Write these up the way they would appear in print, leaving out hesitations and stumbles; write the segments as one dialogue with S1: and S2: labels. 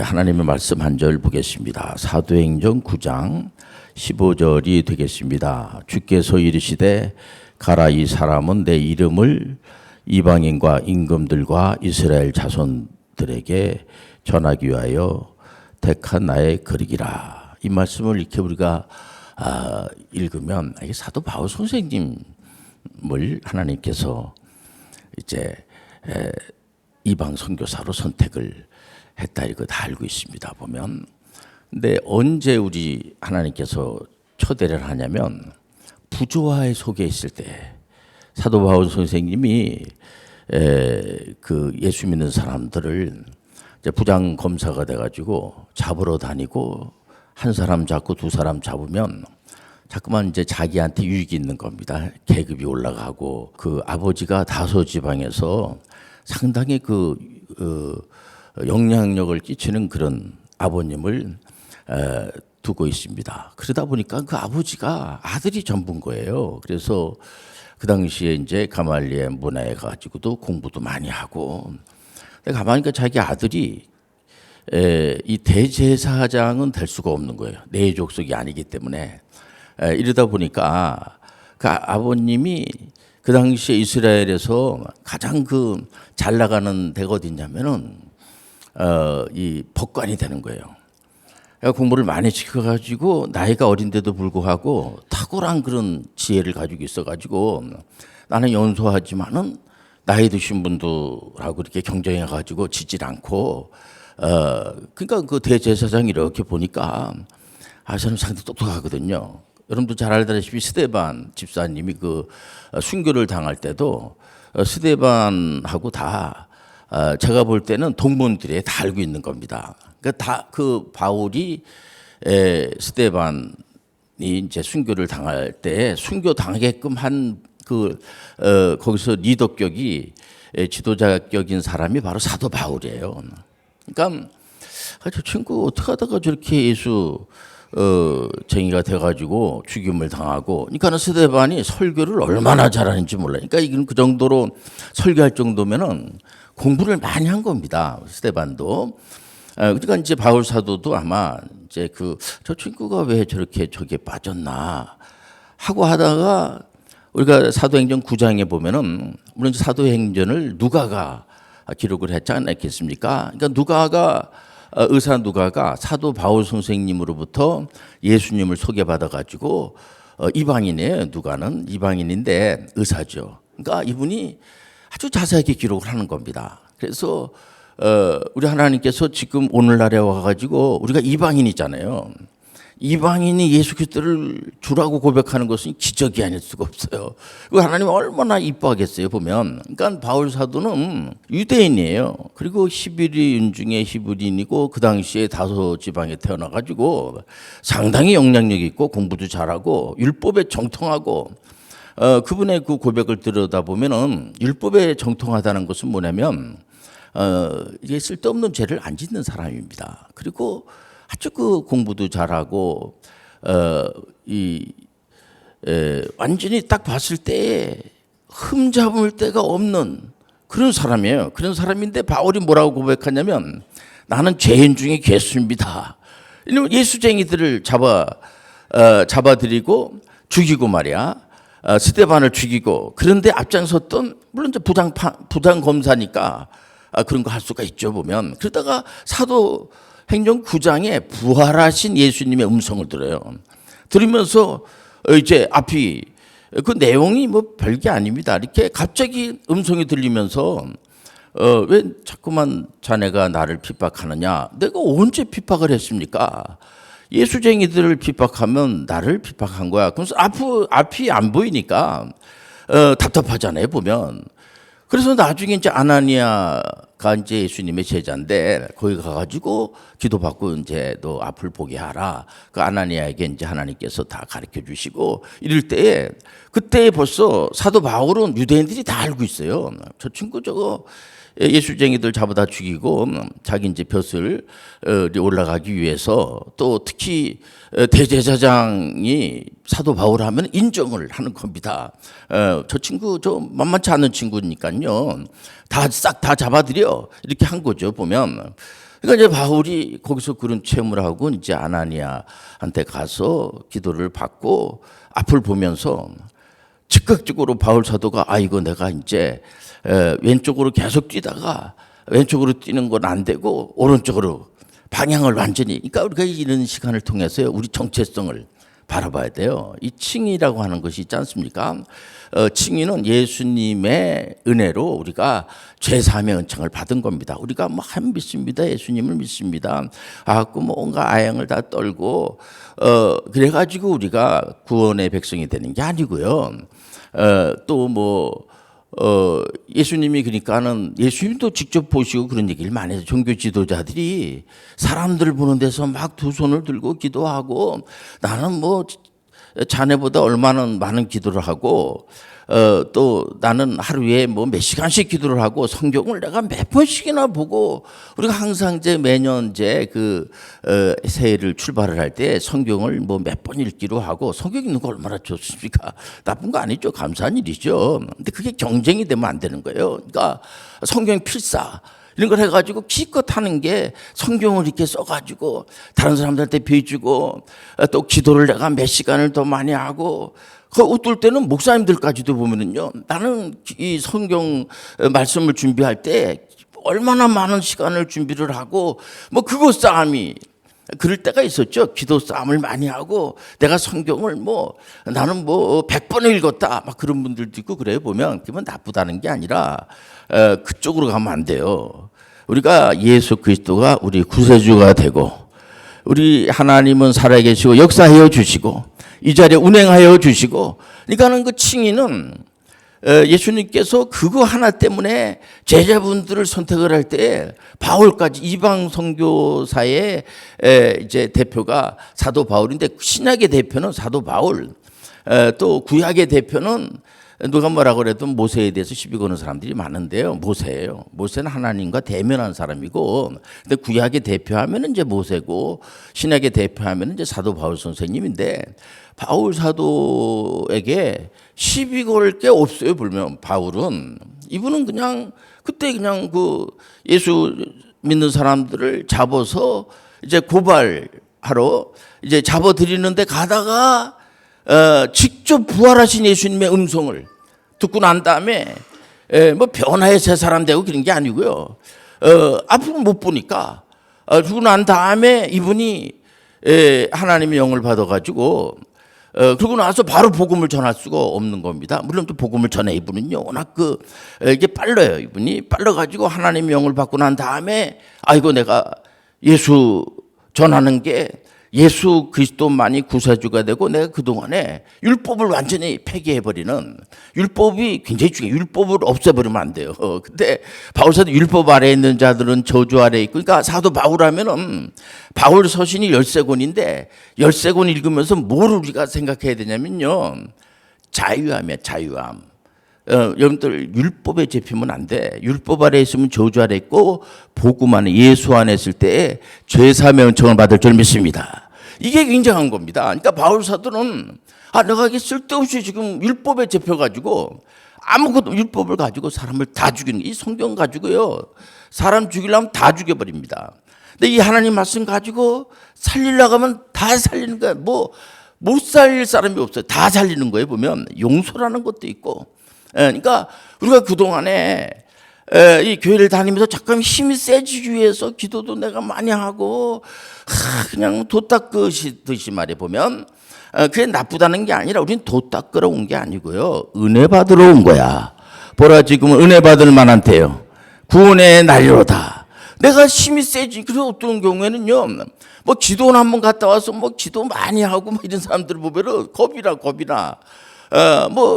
S1: 하나님의 말씀 한 절 보겠습니다. 사도행전 9장 15절이 되겠습니다. 주께서 이르시되 가라, 이 사람은 내 이름을 이방인과 임금들과 이스라엘 자손들에게 전하기 위하여 택한 나의 거리기라. 이 말씀을 이렇게 우리가 읽으면 이게 사도 바울 선생님을 하나님께서 이제 이방 선교사로 선택을 했다, 이거 다 알고 있습니다. 보면. 근데 언제 우리 하나님께서 초대를 하냐면 부조화의 속에 있을 때 사도 바울 선생님이 그 예수 믿는 사람들을 이제 부장 검사가 돼가지고 잡으러 다니고, 한 사람 잡고 두 사람 잡으면 자꾸만 이제 자기한테 유익이 있는 겁니다. 계급이 올라가고, 그 아버지가 다소 지방에서 상당히 영향력을 끼치는 그런 아버님을 두고 있습니다. 그러다 보니까 그 아버지가 아들이 전부인 거예요. 그래서 그 당시에 이제 가말리엘 문화에 가지고도 공부도 많이 하고, 가만히 보니까 자기 아들이 이 대제사장은 될 수가 없는 거예요. 내 족속이 아니기 때문에. 이러다 보니까 그 아버님이 그 당시에 이스라엘에서 가장 잘 나가는 데가 어디냐면은 이 법관이 되는 거예요. 공부를 많이 시켜가지고 나이가 어린데도 불구하고 탁월한 그런 지혜를 가지고 있어가지고, 나는 연소하지만은 나이 드신 분들하고 이렇게 경쟁해가지고 지질 않고, 그러니까 그 대제사장이 이렇게 보니까 저는 상당히 똑똑하거든요. 여러분도 잘 알다시피 스데반 집사님이 그 순교를 당할 때도 스데반하고 다 제가 볼 때는 동문들이 다 알고 있는 겁니다. 그러니까 다 그 바울이 스데반이 이제 순교를 당할 때 순교 당하게끔 한 거기서 리더격이 지도자격인 사람이 바로 사도 바울이에요. 그러니까 저 친구 어떻게 하다가 저렇게 예수 쟁이가 돼가지고 죽임을 당하고, 그러니까는 스데반이 설교를 얼마나 잘하는지 몰라요. 그러니까 이건 그 정도로 설교할 정도면은 공부를 많이 한 겁니다. 스데반도. 그러니까 이제 바울 사도도 아마 이제 저 친구가 왜 저렇게 저게 빠졌나 하고 하다가, 우리가 사도행전 9장에 보면은 물론 사도행전을 누가가 기록을 했지 않겠습니까? 그러니까 의사 누가가 사도 바울 선생님으로부터 예수님을 소개받아 가지고 이방인이에요. 누가는 이방인인데 의사죠. 그러니까 이분이 아주 자세하게 기록을 하는 겁니다. 그래서 우리 하나님께서 지금 오늘날에 와가지고 우리가 이방인이잖아요. 이방인이 예수 그리스도를 주라고 고백하는 것은 기적이 아닐 수가 없어요. 하나님 얼마나 이뻐하겠어요, 보면. 그러니까 바울 사도는 유대인이에요. 그리고 히브리인 중에 히브리인이고, 그 당시에 다소 지방에 태어나가지고 상당히 영향력 있고 공부도 잘하고 율법에 정통하고, 그분의 그 고백을 들여다보면은 율법에 정통하다는 것은 뭐냐면 이게 쓸데없는 죄를 안 짓는 사람입니다. 그리고 아주 공부도 잘하고 완전히 딱 봤을 때 흠잡을 데가 없는 그런 사람이에요. 그런 사람인데 바울이 뭐라고 고백하냐면, 나는 죄인 중에 괴수입니다. 예수쟁이들을 잡아들이고 죽이고 말이야. 스데반을 죽이고, 그런데 앞장섰던, 물론 이제 부장 검사니까 그런 거 할 수가 있죠, 보면. 그러다가 사도행전 9장에 부활하신 예수님의 음성을 들어요. 들으면서 이제 앞이 그 내용이 뭐 별게 아닙니다. 이렇게 갑자기 음성이 들리면서 왜 자꾸만 자네가 나를 핍박하느냐? 내가 언제 핍박을 했습니까? 예수쟁이들을 핍박하면 나를 핍박한 거야. 그래서 앞이 안 보이니까 답답하잖아요, 보면. 그래서 나중에 이제 아나니아가 이제 예수님의 제자인데, 거기 가가지고 기도받고 이제 너 앞을 보게 하라. 그 아나니아에게 이제 하나님께서 다 가르쳐 주시고 이럴 때에, 그때 벌써 사도 바울은 유대인들이 다 알고 있어요. 저 친구 저거 예수쟁이들 잡아다 죽이고 자기 이제 벼슬 올라가기 위해서, 또 특히 대제사장이 사도 바울 하면 인정을 하는 겁니다. 저 친구 좀 만만치 않은 친구니까요. 다 싹 다 잡아들여 이렇게 한 거죠, 보면. 그러니까 이제 바울이 거기서 그런 체험을 하고 이제 아나니아한테 가서 기도를 받고 앞을 보면서 즉각적으로 바울 사도가 이거 내가 이제 왼쪽으로 계속 뛰다가 왼쪽으로 뛰는 건 안 되고 오른쪽으로 방향을 완전히, 그러니까 우리가 이런 시간을 통해서 우리 정체성을 바라봐야 돼요. 이 칭의라고 하는 것이 있지 않습니까? 칭의는 예수님의 은혜로 우리가 죄사함의 은총을 받은 겁니다. 우리가 뭐 한 믿습니다. 예수님을 믿습니다. 뭐 온갖 아양을 다 떨고 그래가지고 우리가 구원의 백성이 되는 게 아니고요. 예수님이 그러니까는 예수님도 직접 보시고 그런 얘기를 많이 해서 종교 지도자들이 사람들 보는 데서 막 두 손을 들고 기도하고 나는 뭐 자네보다 얼마나 많은 기도를 하고 또 나는 하루에 뭐 몇 시간씩 기도를 하고 성경을 내가 몇 번씩이나 보고 우리가 항상 이제 매년 이제 새해를 출발을 할 때 성경을 뭐 몇 번 읽기로 하고 성경 읽는 거 얼마나 좋습니까? 나쁜 거 아니죠. 감사한 일이죠. 근데 그게 경쟁이 되면 안 되는 거예요. 그러니까 성경 필사 이런 걸 해가지고 기껏 하는 게 성경을 이렇게 써가지고 다른 사람들한테 비주고 또 기도를 내가 몇 시간을 더 많이 하고 어떨 때는 목사님들까지도 보면은요, 나는 이 성경 말씀을 준비할 때 얼마나 많은 시간을 준비를 하고 뭐 그거 싸움이 그럴 때가 있었죠. 기도 싸움을 많이 하고 내가 성경을 나는 100번을 읽었다 막 그런 분들도 있고 그래요. 보면 그러면 나쁘다는 게 아니라 그쪽으로 가면 안 돼요. 우리가 예수 그리스도가 우리 구세주가 되고 우리 하나님은 살아계시고 역사하여 주시고 이 자리에 운행하여 주시고, 그러니까는 그 칭의는 예수님께서 그거 하나 때문에 제자분들을 선택을 할 때 바울까지 이방 선교사의 이제 대표가 사도 바울인데 신약의 대표는 사도 바울, 또 구약의 대표는 누가 뭐라고 그래도 모세에 대해서 시비 거는 사람들이 많은데요. 모세예요. 모세는 하나님과 대면한 사람이고, 근데 구약의 대표하면 이제 모세고, 신약의 대표하면 이제 사도 바울 선생님인데, 바울 사도에게 시비 걸 게 없어요. 보면 바울은 이분은 그냥 그때 그냥 예수 믿는 사람들을 잡아서 이제 고발하러 이제 잡아들이는데 가다가 직접 부활하신 예수님의 음성을 듣고 난 다음에 뭐 변화의 새 사람 되고 그런 게 아니고요. 앞으로 못 보니까 죽고 난 다음에 이분이 하나님의 영을 받아가지고 그러고 나서 바로 복음을 전할 수가 없는 겁니다. 물론 또 복음을 전해 이분은요 워낙 이게 빨라요. 이분이 빨라가지고 하나님의 영을 받고 난 다음에 이거 내가 예수 전하는 게 예수 그리스도만이 구세주가 되고 내가 그동안에 율법을 완전히 폐기해버리는, 율법이 굉장히 중요해요. 율법을 없애버리면 안 돼요. 근데 바울사도 율법 아래에 있는 자들은 저주 아래에 있고, 그러니까 사도 바울 하면은 바울 서신이 13권인데 13권 읽으면서 뭘 우리가 생각해야 되냐면요, 자유함이야. 자유함. 여러분들 율법에 잡히면 안 돼. 율법 아래 있으면 저주 아래 있고 복음 안에 예수 안에 있을 때 죄사함의 은총을 받을 줄 믿습니다. 이게 굉장한 겁니다. 그러니까 바울 사도는 내가 이게 쓸데없이 지금 율법에 잡혀가지고 아무것도 율법을 가지고 사람을 다 죽이는, 이 성경 가지고요 사람 죽이려면 다 죽여버립니다. 근데 이 하나님 말씀 가지고 살리려고 하면 다 살리는 거야. 못 살릴 사람이 없어요. 다 살리는 거예요. 보면 용서라는 것도 있고. 그러니까 우리가 그동안에 이 교회를 다니면서 잠깐 힘이 세지기 위해서 기도도 내가 많이 하고 그냥 도 닦으시듯이 말해 보면 그게 나쁘다는 게 아니라 우리는 도 닦으러 온 게 아니고요 은혜 받으러 온 거야. 보라 지금은 은혜 받을 만한데요 구원의 날이로다. 내가 힘이 세지. 그래서 어떤 경우에는요 기도는 한번 갔다 와서 기도 많이 하고 이런 사람들 보면은 겁이나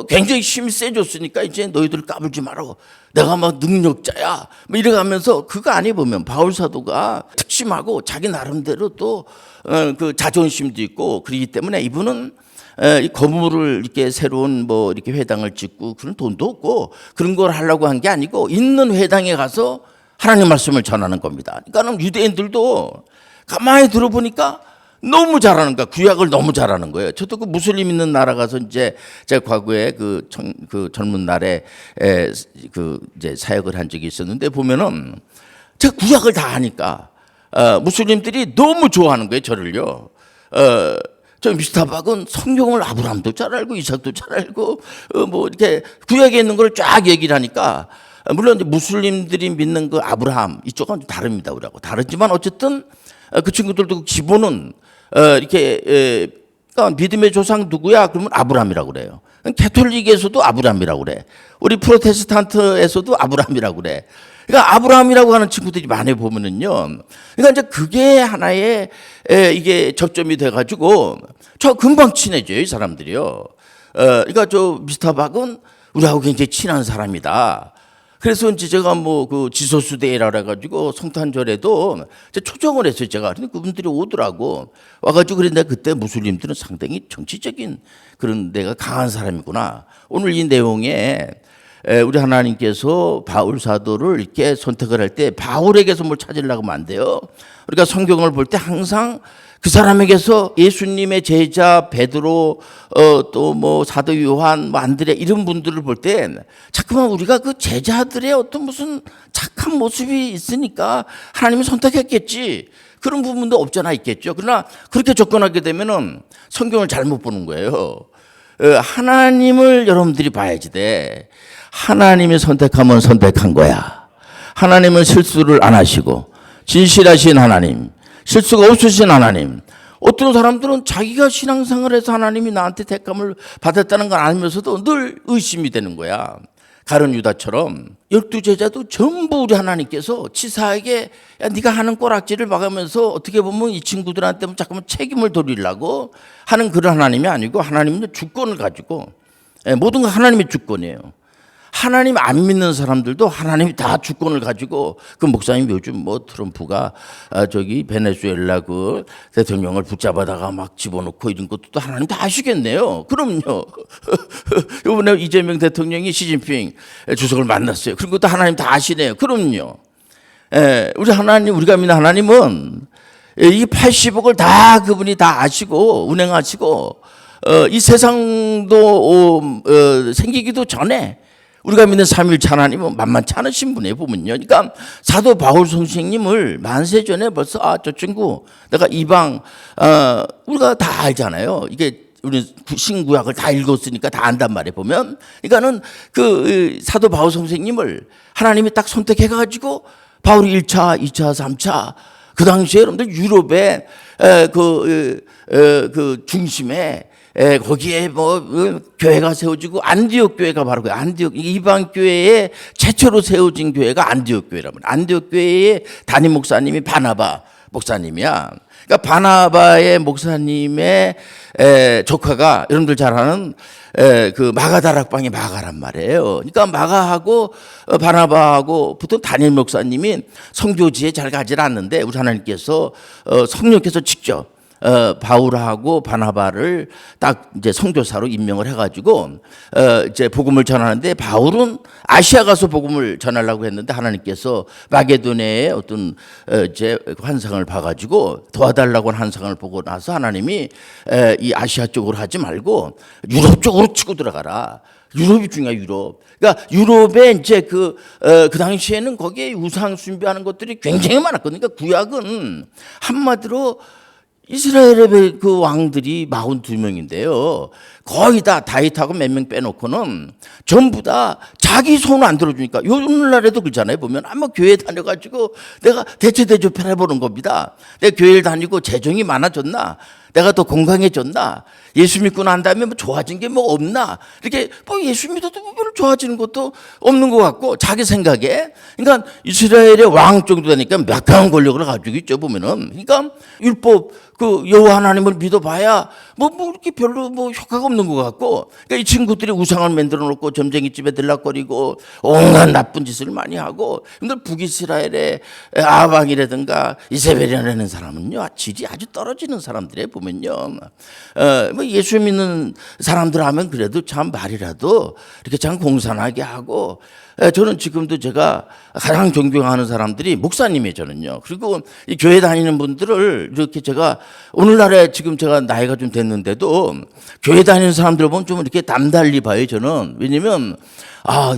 S1: 굉장히 힘이 세졌으니까 이제 너희들 까불지 말라고. 내가 능력자야. 이래가면서 그거 아니 보면 바울 사도가 특심하고 자기 나름대로 또 그 자존심도 있고 그러기 때문에 이분은 이 건물을 이렇게 새로운 이렇게 회당을 짓고 그런 돈도 없고 그런 걸 하려고 한 게 아니고 있는 회당에 가서 하나님 말씀을 전하는 겁니다. 그러니까 유대인들도 가만히 들어보니까 너무 잘하는 거야. 구약을 너무 잘하는 거예요. 저도 그 무슬림 있는 나라 가서 이제 제가 과거에 그 젊은 날에 이제 사역을 한 적이 있었는데 보면은 제가 구약을 다 하니까 무슬림들이 너무 좋아하는 거예요, 저를요. 저 미스타박은 성경을 아브라함도 잘 알고 이삭도 잘 알고 뭐 이렇게 구약에 있는 걸 쫙 얘기를 하니까 물론 이제 무슬림들이 믿는 그 아브라함 이쪽은 좀 다릅니다, 우리하고 다르지만 어쨌든 그 친구들도 기본은 이렇게 그러니까 믿음의 조상 누구야? 그러면 아브라함이라고 그래요. 캐톨릭에서도 아브라함이라고 그래. 우리 프로테스탄트에서도 아브라함이라고 그래. 그러니까 아브라함이라고 하는 친구들이 많이 보면은요. 그러니까 이제 그게 하나의 이게 접점이 돼가지고 저 금방 친해져요, 이 사람들이요. 그러니까 저 미스터 박은 우리하고 굉장히 친한 사람이다. 그래서 이제 제가 뭐 그 지소수데이라 그래가지고 성탄절에도 초청을 했어요, 제가. 근데 그분들이 오더라고. 와가지고 그랬는데 그때 무슬림들은 상당히 정치적인 그런 데가 강한 사람이구나. 오늘 이 내용에 우리 하나님께서 바울 사도를 이렇게 선택을 할 때 바울에게서 뭘 찾으려고 하면 안 돼요. 우리가 성경을 볼 때 항상 그 사람에게서 예수님의 제자 베드로 또 뭐 사도 요한 뭐 안드레 이런 분들을 볼 때 자꾸만 우리가 그 제자들의 어떤 무슨 착한 모습이 있으니까 하나님이 선택했겠지 그런 부분도 없잖아 있겠죠. 그러나 그렇게 접근하게 되면은 성경을 잘못 보는 거예요. 하나님을 여러분들이 봐야지 돼. 하나님이 선택하면 선택한 거야. 하나님은 실수를 안 하시고 진실하신 하나님, 실수가 없으신 하나님. 어떤 사람들은 자기가 신앙생활을 해서 하나님이 나한테 택함을 받았다는 걸 알면서도 늘 의심이 되는 거야. 가룟 유다처럼 12제자도 전부 우리 하나님께서 치사하게 야, 네가 하는 꼬락지를 봐가면서 어떻게 보면 이 친구들한테 자꾸만 책임을 돌리려고 하는 그런 하나님이 아니고 하나님은 주권을 가지고 모든 거 하나님의 주권이에요. 하나님 안 믿는 사람들도 하나님이 다 주권을 가지고 그 목사님 요즘 뭐 트럼프가 저기 베네수엘라 그 대통령을 붙잡아다가 막 집어넣고 이런 것도 또 하나님 다 아시겠네요. 그럼요. 이번에 이재명 대통령이 시진핑 주석을 만났어요. 그런 것도 하나님 다 아시네요. 그럼요. 우리 하나님, 우리가 믿는 하나님은 이 80억을 다 그분이 다 아시고 운행하시고 이 세상도 생기기도 전에 우리가 믿는 삼위일체 하나님은 만만치 않으신 분이에요, 보면요. 그러니까 사도 바울 선생님을 만세 전에 벌써 저 친구 내가 이방 우리가 다 알잖아요. 이게 우리 신구약을 다 읽었으니까 다 안단 말이에요, 보면. 그러니까는 그 사도 바울 선생님을 하나님이 딱 선택해 가지고 바울이 1차, 2차, 3차 그 당시에 여러분들 유럽의 그 중심에 거기에 뭐 교회가 세워지고 안디옥 교회가 바로 그 안디옥 이방 교회에 최초로 세워진 교회가 안디옥 교회라면 안디옥 교회의 담임 목사님이 바나바 목사님이야. 그러니까 바나바의 목사님의 조카가 여러분들 잘 아는 그 마가다락방의 마가란 말이에요. 그러니까 마가하고 바나바하고 보통 담임 목사님이 성교지에 잘 가지 않는데 우리 하나님께서 성령께서 직접 바울하고 바나바를 딱 이제 선교사로 임명을 해가지고 이제 복음을 전하는데 바울은 아시아 가서 복음을 전하려고 했는데 하나님께서 마게도냐의 어떤 이제 환상을 봐가지고 도와달라고 한 환상을 보고 나서 하나님이 이 아시아 쪽으로 하지 말고 유럽 쪽으로 치고 들어가라. 유럽이 중요해, 유럽. 그러니까 유럽에 이제 그 당시에는 거기에 우상 숭배하는 것들이 굉장히 많았거든요. 그러니까 구약은 한마디로 이스라엘의 그 왕들이 42명인데요. 거의 다 다윗하고 몇 명 빼놓고는 전부 다 자기 손 안 들어주니까 오늘날에도 그렇잖아요. 보면 아마 교회 다녀가지고 내가 대체대조를 해보는 겁니다. 내가 교회를 다니고 재정이 많아졌나? 내가 더 건강해졌나? 예수 믿고 난 다음에 뭐 좋아진 게 뭐 없나? 이렇게 뭐 예수 믿어도 별 좋아지는 것도 없는 것 같고 자기 생각에. 그러니까 이스라엘의 왕 정도 되니까 막강한 권력을 가지고 있죠, 보면은. 그러니까 율법 그 여호와 하나님을 믿어봐야 뭐 이렇게 별로 뭐 효과가 없는 것 같고. 그러니까 이 친구들이 우상을 만들어 놓고 점쟁이 집에 들락거리고 온갖 나쁜 짓을 많이 하고. 근데 북이스라엘의 아방이라든가 이세벨이라는 사람은요, 질이 아주 떨어지는 사람들에 보면요. 뭐 예수 믿는 사람들 하면 그래도 참 말이라도 이렇게 참 공손하게 하고. 저는 지금도 제가 가장 존경하는 사람들이 목사님이에요, 저는요. 그리고 이 교회 다니는 분들을 이렇게 제가 오늘날에 지금 제가 나이가 좀 됐는데도 교회 다니는 사람들 보면 좀 이렇게 남달리 봐요, 저는. 왜냐면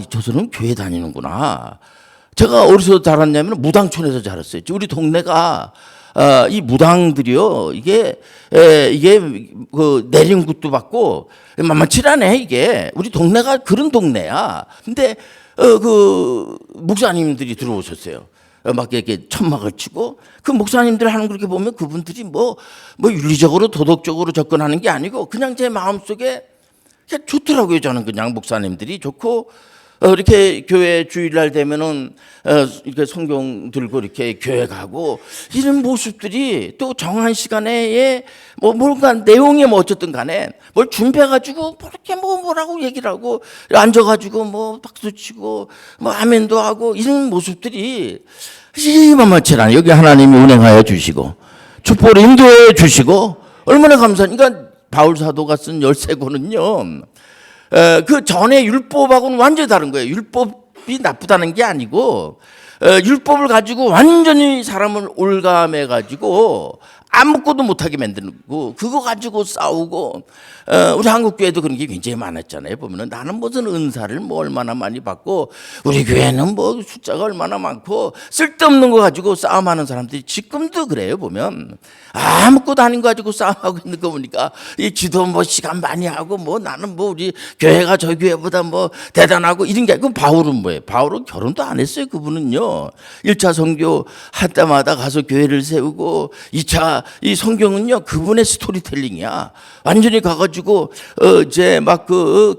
S1: 저 사람은 교회 다니는구나. 제가 어디서 자랐냐면 무당촌에서 자랐어요. 우리 동네가 이 무당들이요, 이게 그 내린 것도 받고 만만치 않네. 이게 우리 동네가 그런 동네야. 근데 그 목사님들이 들어오셨어요. 막 이렇게 천막을 치고, 그 목사님들 하는 그렇게 보면 그분들이 뭐 윤리적으로 도덕적으로 접근하는 게 아니고 그냥 제 마음속에 그냥 좋더라고요. 저는 그냥 목사님들이 좋고, 이렇게 교회 주일날 되면은 이렇게 성경 들고 이렇게 교회 가고, 이런 모습들이 또 정한 시간에 뭔가 내용이 어쨌든 간에 뭘 준비해가지고 이렇게 뭐라고 얘기를 하고 앉아가지고 박수 치고 아멘도 하고, 이런 모습들이 만만치 않아요. 여기 하나님이 운행하여 주시고 축복을 인도해 주시고 얼마나 감사하니까. 바울 사도가 쓴 13권은요, 그 전에 율법하고는 완전히 다른 거예요. 율법이 나쁘다는 게 아니고, 율법을 가지고 완전히 사람을 올감해 가지고 아무것도 못하게 만들고, 그거 가지고 싸우고. 우리 한국 교회도 그런 게 굉장히 많았잖아요. 보면은 나는 무슨 은사를 얼마나 많이 받고, 우리 교회는 숫자가 얼마나 많고, 쓸데없는 거 가지고 싸움하는 사람들이 지금도 그래요. 보면 아무것도 아닌 거 가지고 싸움하고 있는 거 보니까, 이 기도 시간 많이 하고 나는 우리 교회가 저 교회보다 대단하고 이런 게 아니고. 바울은 뭐예요? 바울은 결혼도 안 했어요. 그분은요, 1차 선교 할 때마다 가서 교회를 세우고, 2차 이 성경은요, 그분의 스토리텔링이야. 완전히 가가지고 이제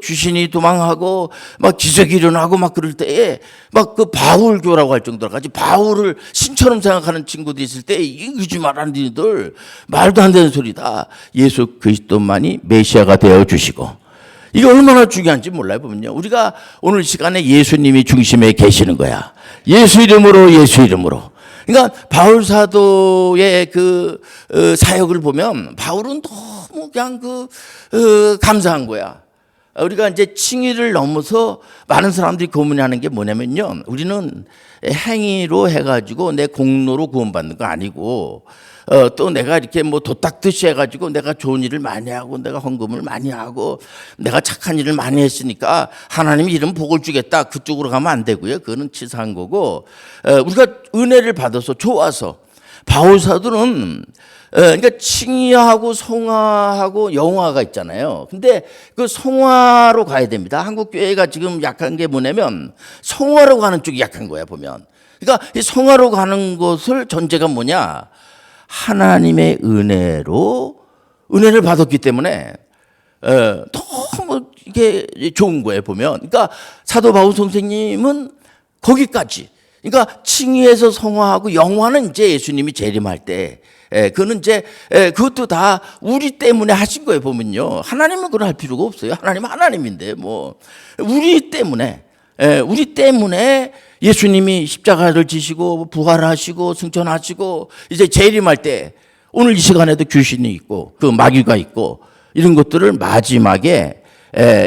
S1: 귀신이 도망하고 기적이 일어나고 그럴 때에 그 바울교라고 할 정도로까지 바울을 신처럼 생각하는 친구들이 있을 때, 이거지 말하는 니들 말도 안 되는 소리다. 예수 그리스도만이 메시아가 되어 주시고, 이게 얼마나 중요한지 몰라요. 보면요, 우리가 오늘 시간에 예수님이 중심에 계시는 거야. 예수 이름으로, 예수 이름으로. 그러니까 바울 사도의 그 사역을 보면 바울은 너무 그냥 감사한 거야. 우리가 이제 칭의를 넘어서 많은 사람들이 고민하는 게 뭐냐면요, 우리는 행위로 해가지고 내 공로로 구원받는 거 아니고, 또 내가 이렇게 도 닦듯이 해가지고 내가 좋은 일을 많이 하고 내가 헌금을 많이 하고 내가 착한 일을 많이 했으니까 하나님이 이런 복을 주겠다, 그쪽으로 가면 안 되고요. 그거는 치사한 거고, 우리가 은혜를 받아서 좋아서. 바울 사도는 그러니까 칭의하고 성화하고 영화가 있잖아요. 근데 그 성화로 가야 됩니다. 한국 교회가 지금 약한 게 뭐냐면 성화로 가는 쪽이 약한 거야, 보면. 그러니까 이 성화로 가는 것을 전제가 뭐냐? 하나님의 은혜를 받았기 때문에 너무 이게 좋은 거예요, 보면. 그러니까 사도 바울 선생님은 거기까지. 그러니까 칭의에서 성화하고 영화는 이제 예수님이 재림할 때, 그거는 이제 그것도 다 우리 때문에 하신 거예요, 보면요. 하나님은 그걸 할 필요가 없어요. 하나님은 하나님인데 우리 때문에 예수님이 십자가를 지시고 부활하시고 승천하시고 이제 재림할 때, 오늘 이 시간에도 귀신이 있고 그 마귀가 있고 이런 것들을 마지막에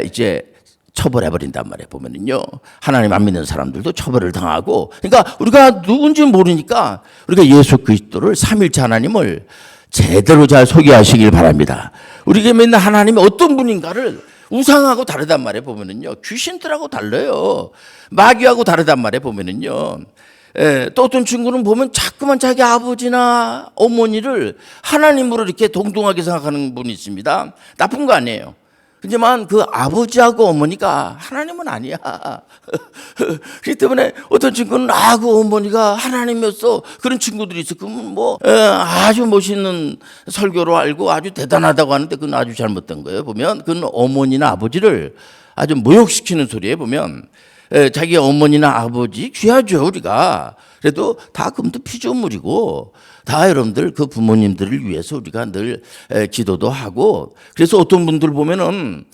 S1: 이제 처벌해버린단 말이에요. 보면은요, 하나님 안 믿는 사람들도 처벌을 당하고. 그러니까 우리가 누군지 모르니까 우리가 예수 그리스도를, 삼일체 하나님을 제대로 잘 소개하시길 바랍니다. 우리가 믿는 하나님이 어떤 분인가를 우상하고 다르단 말이에요. 보면은요, 귀신들하고 달라요. 마귀하고 다르단 말이에요. 보면은요, 또 어떤 친구는 보면 자꾸만 자기 아버지나 어머니를 하나님으로 이렇게 동등하게 생각하는 분이 있습니다. 나쁜 거 아니에요. 하지만 그 아버지하고 어머니가 하나님은 아니야. 그렇기 때문에 어떤 친구는 그 어머니가 하나님이었어, 그런 친구들이 있어. 그러면 아주 멋있는 설교로 알고 아주 대단하다고 하는데 그건 아주 잘못된 거예요. 보면 그건 어머니나 아버지를 아주 모욕시키는 소리에, 보면 자기 어머니나 아버지 귀하죠, 우리가. 그래도 다 금도 피조물이고 다 여러분들 그 부모님들을 위해서 우리가 늘 기도도 하고. 그래서 어떤 분들 보면은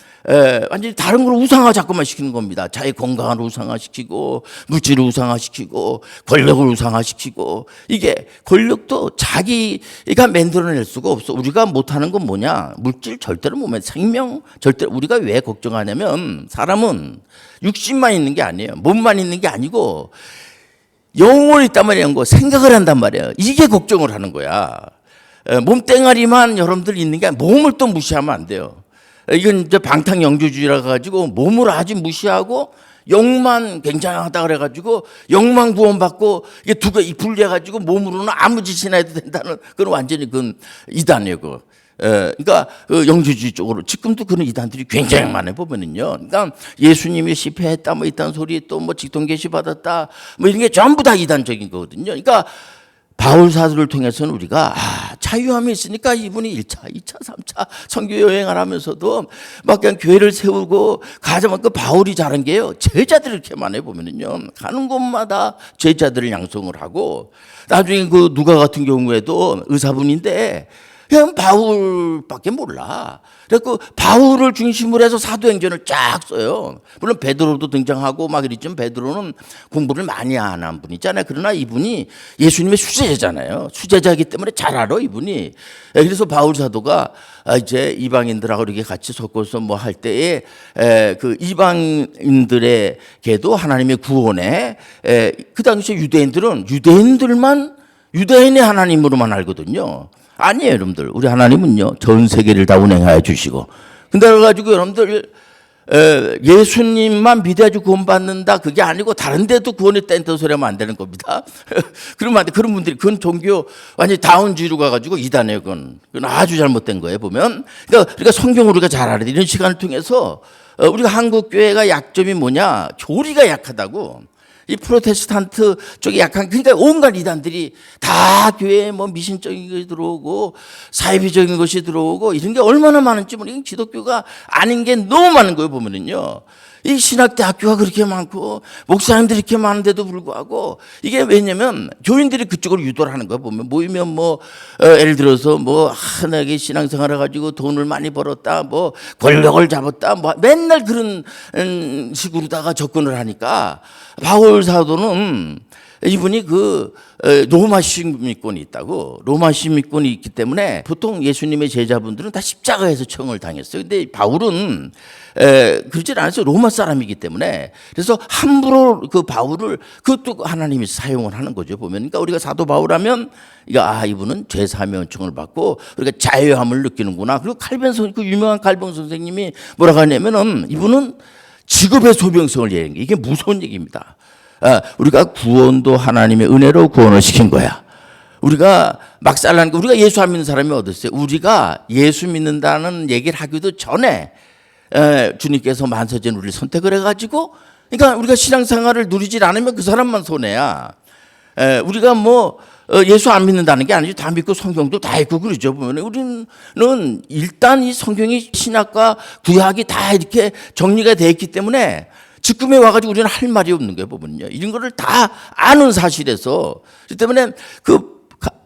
S1: 완전히 다른 걸 우상화 자꾸만 시키는 겁니다. 자기 건강을 우상화시키고 물질을 우상화시키고 권력을 우상화시키고. 이게 권력도 자기가 만들어낼 수가 없어. 우리가 못하는 건 뭐냐? 물질 절대로 못 만들어. 생명 절대로. 우리가 왜 걱정하냐면 사람은 육신만 있는 게 아니에요. 몸만 있는 게 아니고 영혼이 있단 말이에요. 생각을 한단 말이에요. 이게 걱정을 하는 거야. 몸뚱아리만 여러분들 있는 게 아니라 몸을 또 무시하면 안 돼요. 이건 이제 방탕영주주의라 가지고 몸을 아주 무시하고 영만 굉장하다 그래가지고 영만 구원받고 이게 두 개 분리해가지고 몸으로는 아무 짓이나 해도 된다는 그건 완전히 그건 이단이에요. 그거. 그러니까 그 영주주의 쪽으로 지금도 그런 이단들이 굉장히 많이 보면은요. 그러니까 예수님이 실패했다 뭐 이딴 소리 또 뭐 직통 계시 받았다 뭐 이런 게 전부 다 이단적인 거거든요. 그러니까 바울 사도를 통해서는 우리가 자유함이 있으니까 이분이 1차, 2차, 3차 선교 여행을 하면서도 막 그냥 교회를 세우고 가자마자 그 바울이 잘한 게요. 제자들을 이렇게 많이 보면은요. 가는 곳마다 제자들을 양성을 하고 나중에 그 누가 같은 경우에도 의사분인데 그냥 바울밖에 몰라. 그래서 바울을 중심으로 해서 사도행전을 쫙 써요. 물론 베드로도 등장하고 막 이랬지만 베드로는 공부를 많이 안 한 분이잖아요. 그러나 이분이 예수님의 수제자잖아요. 수제자이기 때문에 잘 알아 이분이. 그래서 바울 사도가 이제 이방인들하고 이렇게 같이 섞어서 뭐 할 때에 그 이방인들에게도 하나님의 구원에 그 당시에 유대인들만 유대인의 하나님으로만 알거든요. 아니에요, 여러분들. 우리 하나님은요, 전 세계를 다 운행하여 주시고. 근데 그래가지고 여러분들, 예수님만 믿어야지 구원받는다. 그게 아니고 다른 데도 구원이 딴 소리 하면 안 되는 겁니다. 그러면 안 돼. 그런 분들이, 그건 종교 완전히 다운주의로 가가지고 이단이에요, 그건. 그건 아주 잘못된 거예요, 보면. 그러니까 성경을 우리가 잘 알아야 돼. 이런 시간을 통해서 우리가 한국 교회가 약점이 뭐냐? 교리가 약하다고. 이 프로테스탄트 쪽이 약한, 그러니까 온갖 이단들이 다 교회에 뭐 미신적인 것이 들어오고 사이비적인 것이 들어오고 이런 게 얼마나 많은지 모르겠어요. 기독교가 아닌 게 너무 많은 거예요, 보면은요. 이 신학대학교가 그렇게 많고 목사님들이 이렇게 많은데도 불구하고 이게 왜냐면 교인들이 그쪽으로 유도를 하는 거예요. 보면 모이면 뭐 예를 들어서 뭐 하나게 신앙생활을 가지고 돈을 많이 벌었다, 뭐 권력을 잡았다, 뭐 맨날 그런 식으로다가 접근을 하니까 바울 사도는 이분이 그 로마 시민권이 있다고. 로마 시민권이 있기 때문에 보통 예수님의 제자분들은 다 십자가에서 처형을 당했어요. 근데 바울은 그러지 않았어요. 로마 사람이기 때문에. 그래서 함부로 그 바울을 그것도 하나님이 사용을 하는 거죠. 보면. 그러니까 우리가 사도 바울하면 이분은 죄 사함의 은총을 받고 우리가 자유함을 느끼는구나. 그리고 그 유명한 칼뱅 선생님이 뭐라고 하냐면은 이분은 직업의 소명성을 얘기하는 게 이게 무서운 얘기입니다. 우리가 구원도 하나님의 은혜로 구원을 시킨 거야. 우리가 막살라는 거, 우리가 예수 안 믿는 사람이 어디 있어요? 우리가 예수 믿는다는 얘기를 하기도 전에 주님께서 만세전 우리를 선택을 해가지고, 그러니까 우리가 신앙생활을 누리질 않으면 그 사람만 손해야. 우리가 뭐 예수 안 믿는다는 게 아니죠. 다 믿고 성경도 다 읽고 그러죠. 보면 우리는 일단 이 성경이 신약과 구약이 다 이렇게 정리가 되어 있기 때문에 지금에 와가지고 우리는 할 말이 없는 거예요, 보면요. 이런 거를 다 아는 사실에서. 그렇기 때문에 그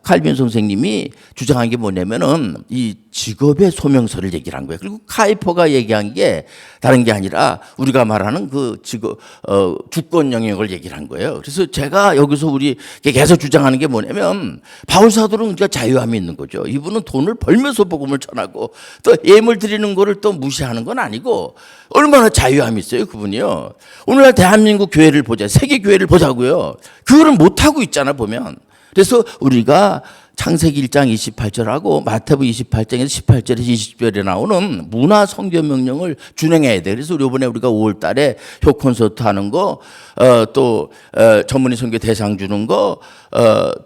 S1: 칼빈 선생님이 주장한 게 뭐냐면은 이 직업의 소명서를 얘기를 한 거예요. 그리고 카이퍼가 얘기한 게 다른 게 아니라 우리가 말하는 그 직업, 주권 영역을 얘기를 한 거예요. 그래서 제가 여기서 우리 계속 주장하는 게 뭐냐면 바울 사도는 우리가 자유함이 있는 거죠. 이분은 돈을 벌면서 복음을 전하고 또 예물 드리는 거를 또 무시하는 건 아니고 얼마나 자유함이 있어요, 그분이요. 오늘날 대한민국 교회를 보자. 세계 교회를 보자고요. 그거를 못하고 있잖아, 보면. 그래서 우리가 창세기 1장 28절하고 마태복음 28장에서 18절에서 20절에 나오는 문화 선교 명령을 준행해야 돼. 그래서 이번에 우리가 5월 달에 효 콘서트 하는 거, 또 전문의 선교 대상 주는 거,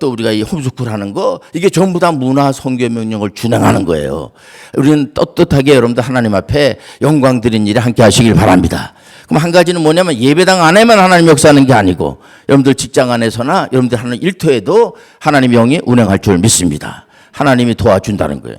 S1: 또 우리가 이 홈스쿨 하는 거, 이게 전부 다 문화 선교 명령을 준행하는 거예요. 우리는 떳떳하게 여러분들 하나님 앞에 영광 드린 일에 함께 하시길 바랍니다. 그럼 한 가지는 뭐냐면 예배당 안에만 하나님 역사하는 게 아니고 여러분들 직장 안에서나 여러분들 하는 일터에도 하나님의 영이 운행할 줄 믿습니다. 하나님이 도와준다는 거예요.